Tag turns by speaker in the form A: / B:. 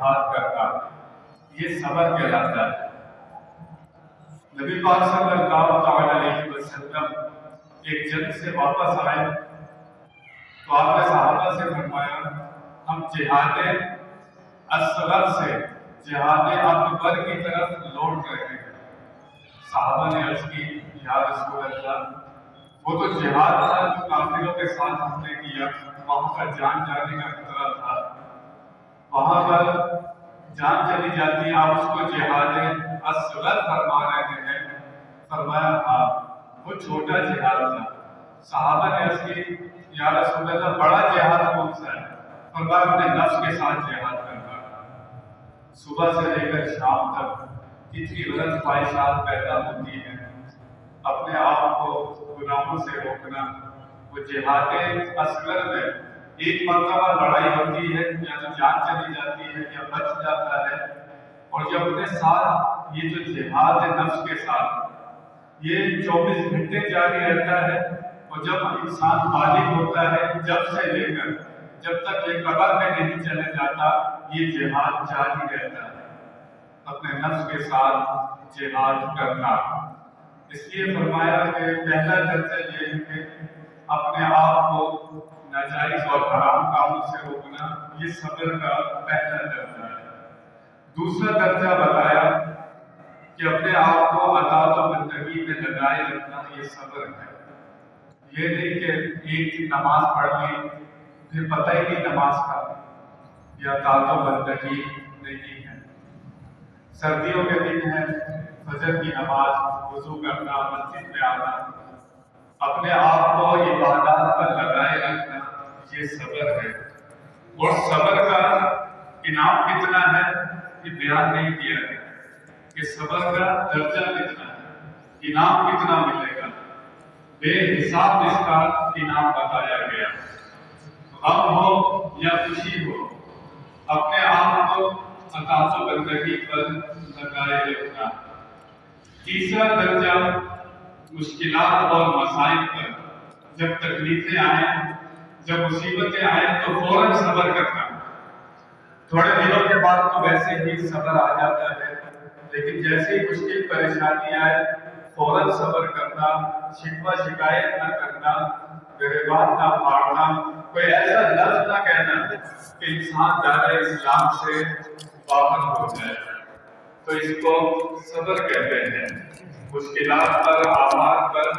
A: جہاد کرنا، یہ صبر کہلاتا ہے۔ نبی پاک صلی اللہ تعالی علیہ وسلم ایک جنگ سے واپس آئے تو آپ نے صحابہ سے فرمایا ہم جہاد اصغر سے جہاد اکبر کی طرف لوٹ رہے ہیں۔ صحابہ نے عرض کی یا رسول اللہ وہ تو جہاد تھا جو کافروں کے ساتھ ہم نے کیا، وہاں پر جان جانے کا خطرہ تھا، وہاں پر جان چلی جاتی، آپ اس کو جہاد اصغر فرما رہے ہیں۔ فرمایا ہاں وہ چھوٹا جہاد تھا۔ صحابہ نے عرض کی یا رسول اللہ بڑا جہاد کون سا ہے؟ فرمایا اپنے نفس کے ساتھ جہاد کرنا۔ صبح سے لے کر شام تک کتنی غلط خواہشات پیدا ہوتی ہیں، اپنے آپ کو گناہوں سے روکنا، وہ جہاد اصغر میں ایک مرتبہ لڑائی ہوتی ہے یا تو جان چلی جاتی ہے یا بچ جاتا ہے، اور جب اپنے ساتھ یہ جو جہاد نفس کے ساتھ یہ 24 گھنٹے جاری رہتا ہے، اور جب انسان بالغ ہوتا ہے جب سے لے کر جب تک یہ قبر میں نہیں چلے جاتا، یہ جہاد جاری رہتا ہے، اپنے نفس کے ساتھ جہاد کرنا۔ اس لیے فرمایا کہ پہلا درجہ یہ ہے کہ اپنے آپ کو ناجائز اور حرام کاموں سے روکنا، یہ صبر کا پہلا درجہ ہے۔ دوسرا درجہ بتایا کہ اپنے آپ کو اطاعت و بندگی میں لگائے رکھنا، یہ صبر ہے۔ یہ نہیں کہ ایک دن نماز پڑھ لی پھر پتہ ہی نہیں نماز کا، یہ اطاعت و بندگی نہیں ہے۔ سردیوں کے دن ہے، فجر کی نماز، وضو کرنا، مسجد میں آنا، اپنے آپ کو عبادات پر لگائے رکھنا، یہ صبر ہے۔ اور صبر کا انعام کتنا ہے یہ بیان نہیں کیا گیا کہ صبر کا درجہ کتنا ہے، انعام کتنا ملے گا، بے حساب اس کا انعام بتایا گیا۔ غم ہو یا خوشی ہو، اپنے آپ کو اطاعت و بندگی پر لگائے رکھنا۔ تیسرا درجہ مشکلات اور مسائل پر، جب تکلیفیں آئیں، جب مصیبتیں آئیں تو فوراً صبر کرنا۔ تھوڑے دنوں کے بعد تو ویسے ہی صبر آ جاتا ہے، لیکن جیسے ہی مشکل پریشانی آئے فوراً صبر کرنا، شکوہ شکایت نہ کرنا، گریبان نہ پھاڑنا، کوئی ایسا لفظ نہ کہنا کہ انسان دائرہ اسلام سے باہر ہو جائے، تو اس کو صبر کہتے ہیں۔ مشکلات پر، آفات پر